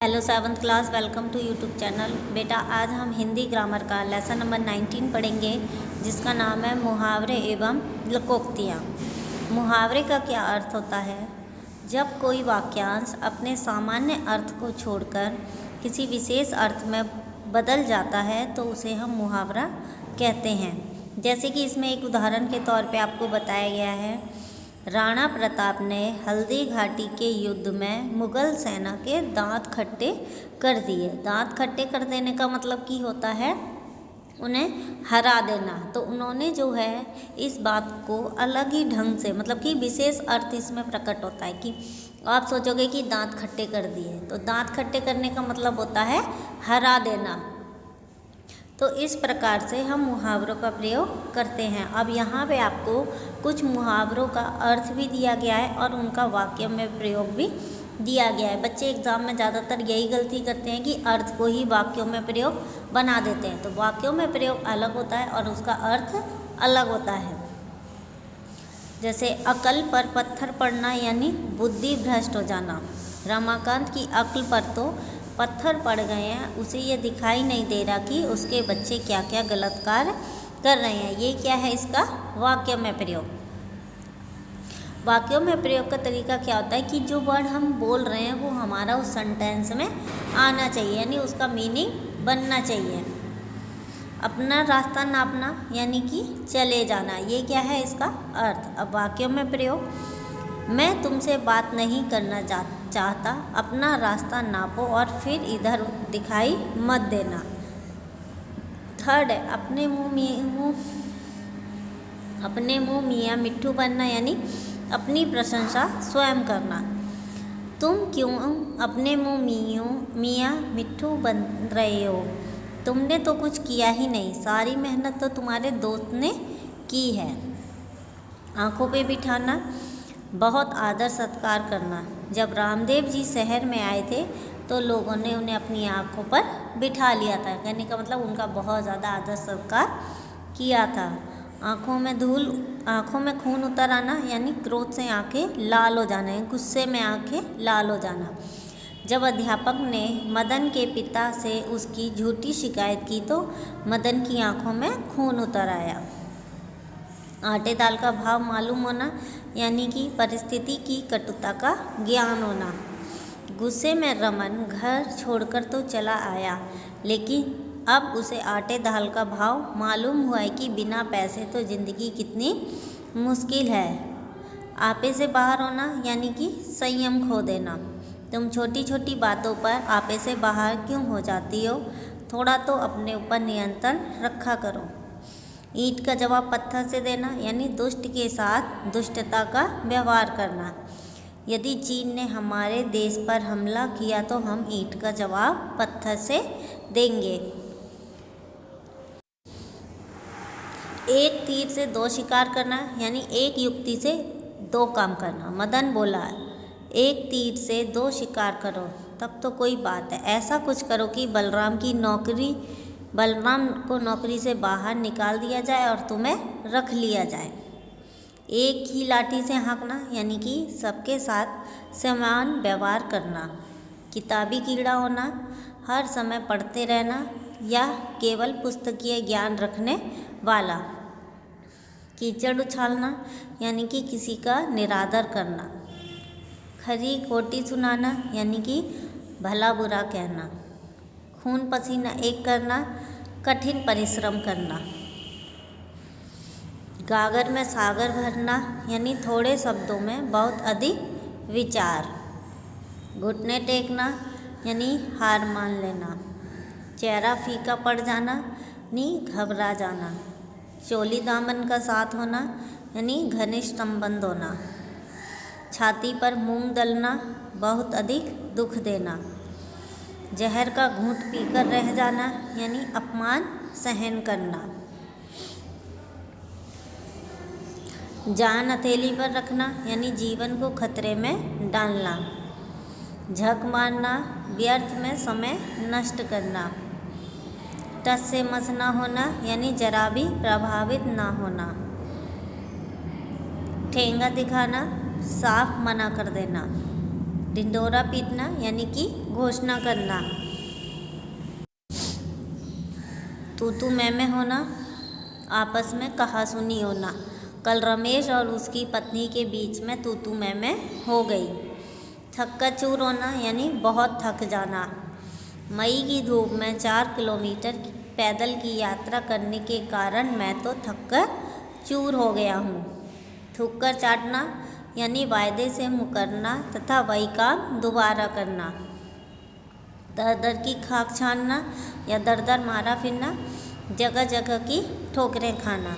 Hello 7th class, welcome to YouTube channel. बेटा आज हम हिंदी ग्रामर का लेसन नंबर 19 पढ़ेंगे, जिसका नाम है मुहावरे एवं लोकोक्तियाँ। मुहावरे का क्या अर्थ होता है? जब कोई वाक्यांश अपने सामान्य अर्थ को छोड़कर किसी विशेष अर्थ में बदल जाता है तो उसे हम मुहावरा कहते हैं। जैसे कि इसमें एक उदाहरण के तौर पे आपको बताया गया है, राणा प्रताप ने हल्दी घाटी के युद्ध में मुगल सेना के दांत खट्टे कर दिए। दांत खट्टे कर देने का मतलब कि होता है उन्हें हरा देना। तो उन्होंने जो है इस बात को अलग ही ढंग से, मतलब कि विशेष अर्थ इसमें प्रकट होता है कि आप सोचोगे कि दांत खट्टे कर दिए, तो दांत खट्टे करने का मतलब होता है हरा देना। तो इस प्रकार से हम मुहावरों का प्रयोग करते हैं। अब यहाँ पे आपको कुछ मुहावरों का अर्थ भी दिया गया है और उनका वाक्य में प्रयोग भी दिया गया है। बच्चे एग्ज़ाम में ज़्यादातर यही गलती करते हैं कि अर्थ को ही वाक्यों में प्रयोग बना देते हैं। तो वाक्यों में प्रयोग अलग होता है और उसका अर्थ अलग होता है। जैसे अकल पर पत्थर पड़ना यानी बुद्धि भ्रष्ट हो जाना। रमाकांत की अक्ल पर तो पत्थर पड़ गए हैं, उसे ये दिखाई नहीं दे रहा कि उसके बच्चे क्या क्या गलत कार्य कर रहे हैं। ये क्या है इसका वाक्य में प्रयोग। वाक्यों में प्रयोग का तरीका क्या होता है कि जो वर्ड हम बोल रहे हैं वो हमारा उस सेंटेंस में आना चाहिए, यानी उसका मीनिंग बनना चाहिए। अपना रास्ता नापना यानी कि चले जाना, ये क्या है इसका अर्थ। अब वाक्यों में प्रयोग, मैं तुमसे बात नहीं करना चाहता, अपना रास्ता नापो और फिर इधर दिखाई मत देना। थर्ड है अपने मुंह मियाँ मिट्ठू बनना यानी अपनी प्रशंसा स्वयं करना। तुम क्यों अपने मुंह मियाँ मिट्ठू बन रहे हो? तुमने तो कुछ किया ही नहीं, सारी मेहनत तो तुम्हारे दोस्त ने की है। आंखों पे बिठाना, बहुत आदर सत्कार करना। जब रामदेव जी शहर में आए थे तो लोगों ने उन्हें अपनी आंखों पर बिठा लिया था। कहने का मतलब उनका बहुत ज़्यादा आदर सत्कार किया था। आँखों में खून उतर आना यानी क्रोध से आंखें लाल हो जाना, गुस्से में आंखें लाल हो जाना। जब अध्यापक ने मदन के पिता से उसकी झूठी शिकायत की तो मदन की आंखों में खून उतर आया। आटे दाल का भाव मालूम होना यानी कि परिस्थिति की कटुता का ज्ञान होना। गुस्से में रमन घर छोड़कर तो चला आया, लेकिन अब उसे आटे दाल का भाव मालूम हुआ है कि बिना पैसे तो ज़िंदगी कितनी मुश्किल है। आपे से बाहर होना यानी कि संयम खो देना। तुम छोटी छोटी बातों पर आपे से बाहर क्यों हो जाती हो? थोड़ा तो अपने ऊपर नियंत्रण रखा करो। ईंट का जवाब पत्थर से देना यानी दुष्ट के साथ दुष्टता का व्यवहार करना। यदि चीन ने हमारे देश पर हमला किया तो हम ईंट का जवाब पत्थर से देंगे। एक तीर से दो शिकार करना यानी एक युक्ति से दो काम करना। मदन बोला, एक तीर से दो शिकार करो तब तो कोई बात है, ऐसा कुछ करो कि बलराम को नौकरी से बाहर निकाल दिया जाए और तुम्हें रख लिया जाए। एक ही लाठी से हाँकना यानी कि सबके साथ समान व्यवहार करना। किताबी कीड़ा होना, हर समय पढ़ते रहना या केवल पुस्तकीय ज्ञान रखने वाला। कीचड़ उछालना यानी कि किसी का निरादर करना। खरी खोटी सुनाना यानी कि भला बुरा कहना। खून पसीना एक करना, कठिन परिश्रम करना। गागर में सागर भरना यानी थोड़े शब्दों में बहुत अधिक विचार। घुटने टेकना यानी हार मान लेना। चेहरा फीका पड़ जाना यानी घबरा जाना। चोली दामन का साथ होना यानी घनिष्ठ संबंध होना। छाती पर मूंग दलना, बहुत अधिक दुख देना। जहर का घूंट पीकर रह जाना यानी अपमान सहन करना। जान हथेली पर रखना यानी जीवन को खतरे में डालना। झक मारना, व्यर्थ में समय नष्ट करना। टस से मस ना होना यानी जरा भी प्रभावित ना होना। ठेंगा दिखाना, साफ मना कर देना। ढिंढोरा पीटना यानी कि घोषणा करना। तू मैं होना, आपस में कहासुनी होना। कल रमेश और उसकी पत्नी के बीच में तू मैं हो गई। थक्का चूर होना यानी बहुत थक जाना। मई की धूप में 4 किलोमीटर पैदल की यात्रा करने के कारण मैं तो थक कर चूर हो गया हूँ। थूक कर चाटना यानी वायदे से मुकरना तथा वही काम दोबारा करना। दर दर की खाक छानना या दर दर मारा फिरना, जगह जगह की ठोकरें खाना।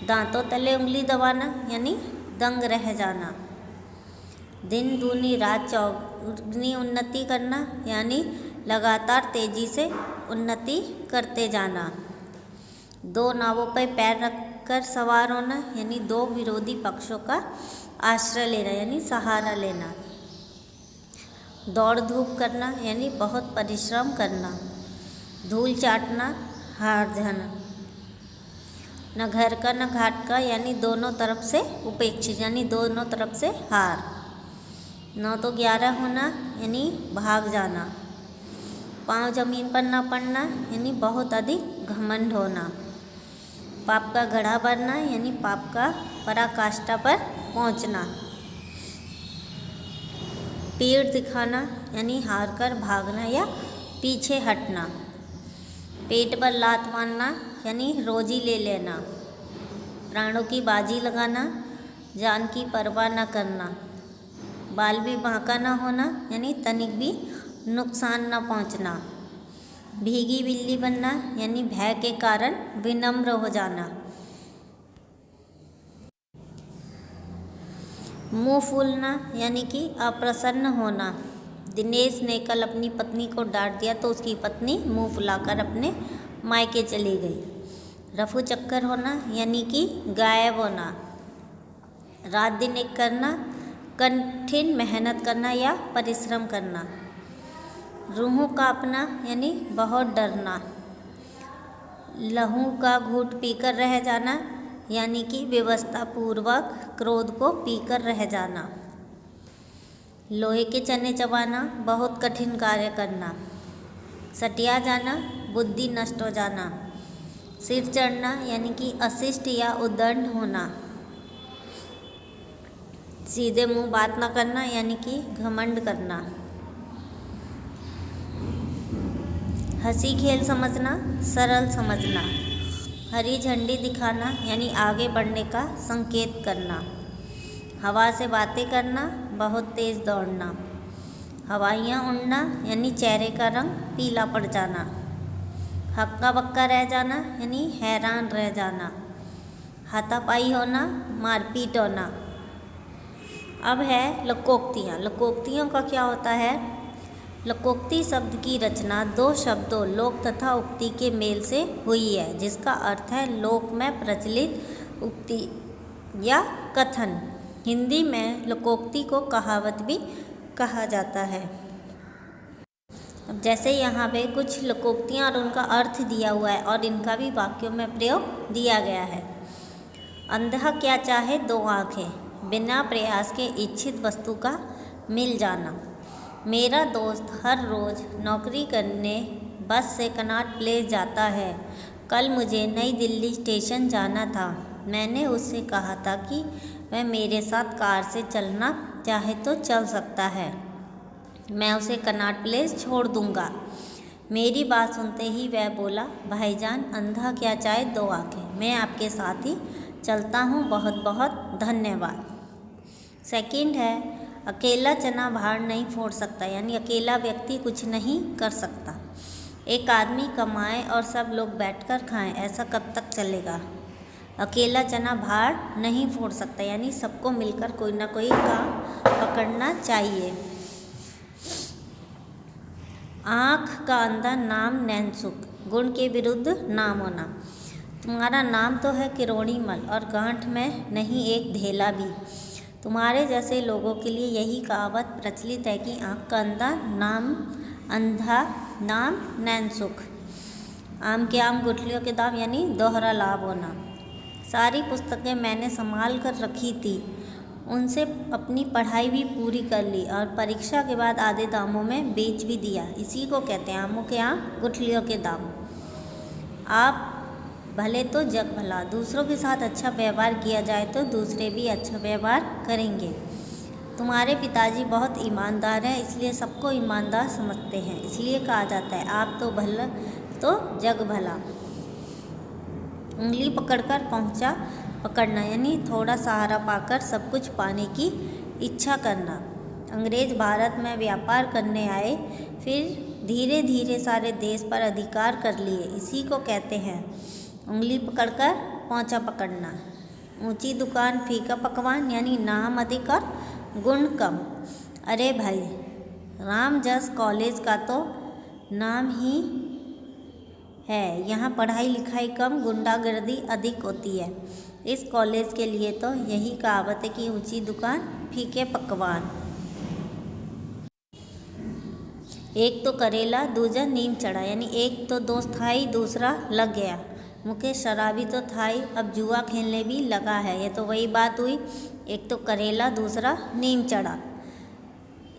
दांतों तले उंगली दबाना यानी दंग रह जाना। दिन दूनी रात चौगुनी उन्नति करना यानी लगातार तेजी से उन्नति करते जाना। 2 नावों पर पैर रखकर सवार होना यानी 2 विरोधी पक्षों का आश्रय लेना यानी सहारा लेना। दौड़ धूप करना यानी बहुत परिश्रम करना। धूल चाटना, हार जाना। न घर का न घाट का यानी दोनों तरफ से उपेक्षित यानी दोनों तरफ से हार। 9 तो 11 होना यानी भाग जाना। पाँव जमीन पर न पड़ना यानी बहुत अधिक घमंड होना। पाप का घड़ा भरना यानी पाप का पराकाष्ठा पर पहुंचना। पीठ दिखाना यानी हार कर भागना या पीछे हटना। पेट पर लात मारना यानी रोजी ले लेना। प्राणों की बाजी लगाना, जान की परवाह न करना। बाल भी बांका न होना यानी तनिक भी नुकसान न पहुंचना। भीगी बिल्ली बनना यानी भय के कारण विनम्र हो जाना। मुंह फूलना यानी कि अप्रसन्न होना। दिनेश ने कल अपनी पत्नी को डांट दिया तो उसकी पत्नी मुंह फुलाकर अपने मायके चली गई। रफू चक्कर होना यानी कि गायब होना। रात दिन एक करना, कठिन मेहनत करना या परिश्रम करना। रूहों कांपना यानी बहुत डरना। लहू का घूंट पीकर रह जाना यानी कि व्यवस्था पूर्वक क्रोध को पीकर रह जाना। लोहे के चने चबाना, बहुत कठिन कार्य करना। सटिया जाना, बुद्धि नष्ट हो जाना। सिर चढ़ना यानी कि अशिष्ट या उद्दंड होना। सीधे मुंह बात न करना यानी कि घमंड करना। हंसी खेल समझना, सरल समझना। हरी झंडी दिखाना यानी आगे बढ़ने का संकेत करना। हवा से बातें करना, बहुत तेज़ दौड़ना। हवाइयाँ उड़ना यानी चेहरे का रंग पीला पड़ जाना। हक्का बक्का रह जाना यानी हैरान रह जाना। हाथापाई होना, मारपीट होना। अब है लोकोक्तियाँ। लोकोक्तियों का क्या होता है? लोकोक्ति शब्द की रचना 2 शब्दों लोक तथा उक्ति के मेल से हुई है, जिसका अर्थ है लोक में प्रचलित उक्ति या कथन। हिंदी में लोकोक्ति को कहावत भी कहा जाता है। अब जैसे यहाँ पे कुछ लोकोक्तियाँ और उनका अर्थ दिया हुआ है और इनका भी वाक्यों में प्रयोग दिया गया है। अंधा क्या चाहे 2 आँखें, बिना प्रयास के इच्छित वस्तु का मिल जाना। मेरा दोस्त हर रोज़ नौकरी करने बस से कनॉट प्लेस जाता है। कल मुझे नई दिल्ली स्टेशन जाना था। मैंने उससे कहा था कि वह मेरे साथ कार से चलना चाहे तो चल सकता है, मैं उसे कनॉट प्लेस छोड़ दूंगा। मेरी बात सुनते ही वह बोला, भाईजान अंधा क्या चाहे 2 आँखें, मैं आपके साथ ही चलता हूँ, बहुत बहुत धन्यवाद। सेकंड है अकेला चना भार नहीं फोड़ सकता, यानी अकेला व्यक्ति कुछ नहीं कर सकता। एक आदमी कमाए और सब लोग बैठकर खाएं, ऐसा कब तक चलेगा। अकेला चना भार नहीं फोड़ सकता, यानी सबको मिलकर कोई ना कोई काम पकड़ना चाहिए। आँख का अंधा नाम नैनसुख, गुण के विरुद्ध नाम होना। तुम्हारा नाम तो है किरोड़ीमल और गांठ में नहीं एक धेला भी। तुम्हारे जैसे लोगों के लिए यही कहावत प्रचलित है कि आँख का अंधा नाम नैनसुख। आम के आम गुठलियों के दाम, यानी दोहरा लाभ होना। सारी पुस्तकें मैंने संभाल कर रखी थी, उनसे अपनी पढ़ाई भी पूरी कर ली और परीक्षा के बाद आधे दामों में बेच भी दिया। इसी को कहते हैं आमों के आम गुठलियों के दाम। आप भले तो जग भला, दूसरों के साथ अच्छा व्यवहार किया जाए तो दूसरे भी अच्छा व्यवहार करेंगे। तुम्हारे पिताजी बहुत ईमानदार हैं, इसलिए सबको ईमानदार समझते हैं, इसलिए कहा जाता है आप तो भला तो जग भला। उंगली पकड़कर पहुंचा पकड़ना, यानी थोड़ा सहारा पाकर सब कुछ पाने की इच्छा करना। अंग्रेज भारत में व्यापार करने आए, फिर धीरे धीरे सारे देश पर अधिकार कर लिए, इसी को कहते हैं उंगली पकड़कर पहुंचा पकड़ना। ऊंची दुकान फीका पकवान, यानी नाम अधिक और गुण कम। अरे भाई, राम जस कॉलेज का तो नाम ही है, यहाँ पढ़ाई लिखाई कम, गुंडागर्दी अधिक होती है। इस कॉलेज के लिए तो यही कहावत है कि ऊंची दुकान फीके पकवान। एक तो करेला दूजा नीम चढ़ा, यानी एक तो दोस्त था ही, दूसरा लग गया। मुकेश शराबी तो था ही, अब जुआ खेलने भी लगा है। ये तो वही बात हुई, एक तो करेला दूसरा नीम चढ़ा।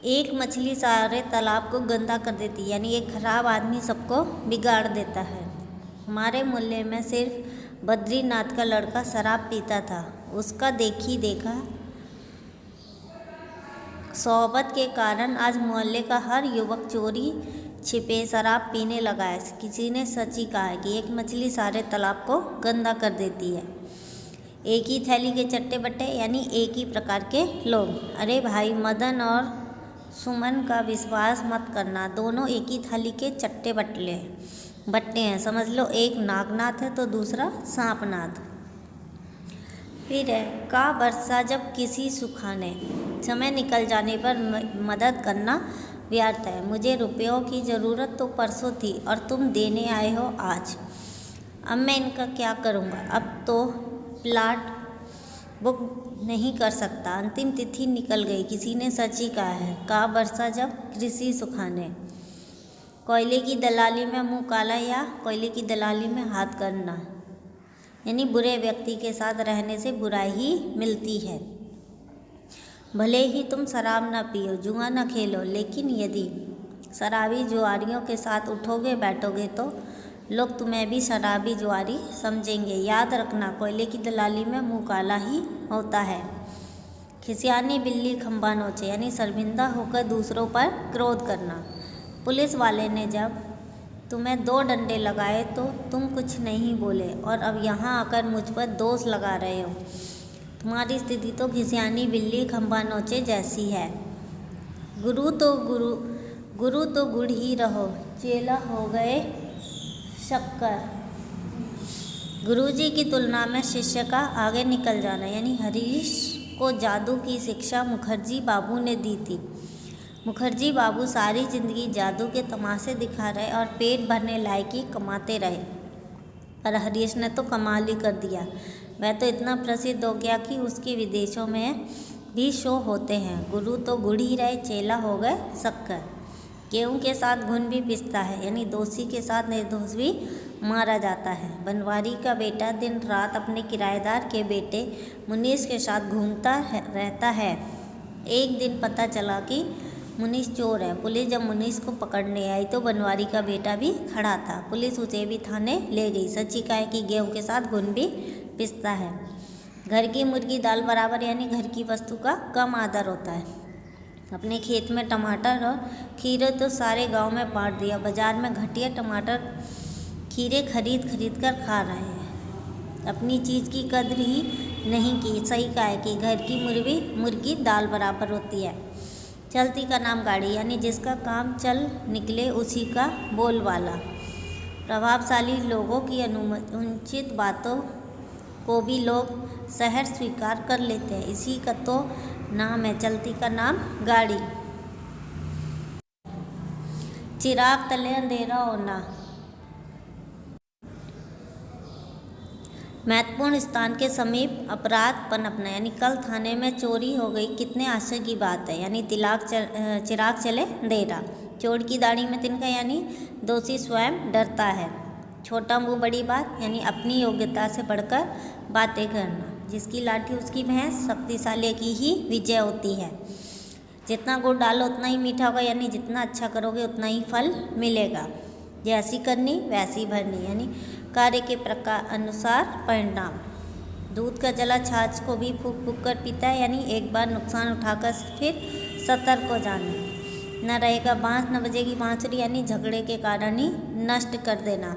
एक मछली सारे तालाब को गंदा कर देती, यानी एक खराब आदमी सबको बिगाड़ देता है। हमारे मोहल्ले में सिर्फ बद्रीनाथ का लड़का शराब पीता था, उसका देखी देखा सोहबत के कारण आज मोहल्ले का हर युवक चोरी छिपे शराब पीने लगा है। किसी ने सच ही कहा है कि एक मछली सारे तालाब को गंदा कर देती है। एक ही थैली के चट्टे बट्टे, यानी एक ही प्रकार के लोग। अरे भाई, मदन और सुमन का विश्वास मत करना, दोनों एक ही थाली के चट्टे बट्टे हैं। समझ लो, एक नागनाथ है तो दूसरा सांपनाथ। फिर है का वर्षा जब किसी सुखाने, समय निकल जाने पर मदद करना व्यर्थ है। मुझे रुपयों की ज़रूरत तो परसों थी और तुम देने आए हो आज। अब मैं इनका क्या करूँगा? अब तो प्लाट बुक नहीं कर सकता, अंतिम तिथि निकल गई। किसी ने सच ही कहा है, का वर्षा जब कृषि सुखाने। कोयले की दलाली में मुंह काला या कोयले की दलाली में हाथ करना, यानी बुरे व्यक्ति के साथ रहने से बुराई ही मिलती है। भले ही तुम शराब न पियो, जुआ न खेलो, लेकिन यदि शराबी जुआरियों के साथ उठोगे बैठोगे तो लोग तुम्हें भी शराबी जुआरी समझेंगे। याद रखना, कोयले की दलाली में मुंह काला ही होता है। खिसियानी बिल्ली खंबा नोचे, यानी शर्मिंदा होकर दूसरों पर क्रोध करना। पुलिस वाले ने जब तुम्हें 2 डंडे लगाए तो तुम कुछ नहीं बोले, और अब यहाँ आकर मुझ पर दोष लगा रहे हो। तुम्हारी स्थिति तो खिसियानी बिल्ली खंबा नोचे जैसी है। गुरु तो गुड़ ही रहो, चेला हो गए शक्कर। गुरुजी की तुलना में शिष्य का आगे निकल जाना, यानी हरीश को जादू की शिक्षा मुखर्जी बाबू ने दी थी। मुखर्जी बाबू सारी जिंदगी जादू के तमाशे दिखा रहे और पेट भरने लायक ही कमाते रहे, और हरीश ने तो कमाल ही कर दिया। वह तो इतना प्रसिद्ध हो गया कि उसके विदेशों में भी शो होते हैं। गुरु तो गुड़ ही रहे, चेला हो गए शक्कर। गेहूं के साथ घुन भी पिसता है, यानी दोषी के साथ निर्दोष भी मारा जाता है। बनवारी का बेटा दिन रात अपने किराएदार के बेटे मुनीस के साथ घूमता रहता है। एक दिन पता चला कि मुनीस चोर है। पुलिस जब मुनीस को पकड़ने आई तो बनवारी का बेटा भी खड़ा था। पुलिस उसे भी थाने ले गई। सच्ची का है कि गेहूं के साथ घुन भी पिसता है। घर की मुर्गी दाल बराबर, यानी घर की वस्तु का कम आदर होता है। अपने खेत में टमाटर और खीरे तो सारे गांव में बांट दिया। बाजार में घटिया टमाटर खीरे खरीद कर खा रहे हैं। अपनी चीज़ की कद्र ही नहीं की। सही कहा है कि घर की मुर्गी दाल बराबर होती है। चलती का नाम गाड़ी, यानी जिसका काम चल निकले उसी का बोलबाला। प्रभावशाली लोगों की अनुचित बातों को भी लोग सहज स्वीकार कर लेते हैं। इसी का तो नाम है चलती का नाम गाड़ी। चिराग तले अंधेरा होना। महत्वपूर्ण स्थान के समीप अपराध पनपना, यानी कल थाने में चोरी हो गई, कितने आश्चर्य की बात है। यानी चिराग चले अंधेरा। चोर की दाढ़ी में तिनका, यानी दोषी स्वयं डरता है। छोटा मुंह बड़ी बात, यानी अपनी योग्यता से बढ़कर बातें करना। जिसकी लाठी उसकी भैंस, शक्तिशाली की ही विजय होती है। जितना गुड़ डालो उतना ही मीठा होगा, यानी जितना अच्छा करोगे उतना ही फल मिलेगा। जैसी करनी वैसी भरनी, यानी कार्य के प्रकार अनुसार परिणाम। दूध का जला छाछ को भी फूंक फूंक कर पीता है, यानी एक बार नुकसान उठाकर फिर सतर्क हो जाना। न रहेगा बांस न बजेगी बांसुरी, यानी झगड़े के कारण ही नष्ट कर देना।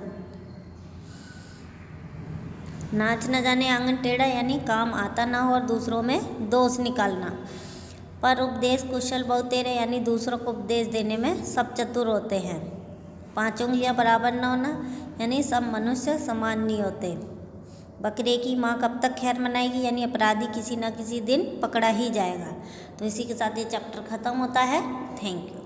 नाच न जाने आंगन टेढ़ा, यानी काम आता ना हो और दूसरों में दोष निकालना। पर उपदेश कुशल बहु तेरे, यानी दूसरों को उपदेश देने में सब चतुर होते हैं। 5 उंगलियां बराबर न होना, यानी सब मनुष्य समान नहीं होते। बकरे की माँ कब तक खैर मनाएगी, यानी अपराधी किसी न किसी दिन पकड़ा ही जाएगा। तो इसी के साथ ये चैप्टर ख़त्म होता है। Thank you.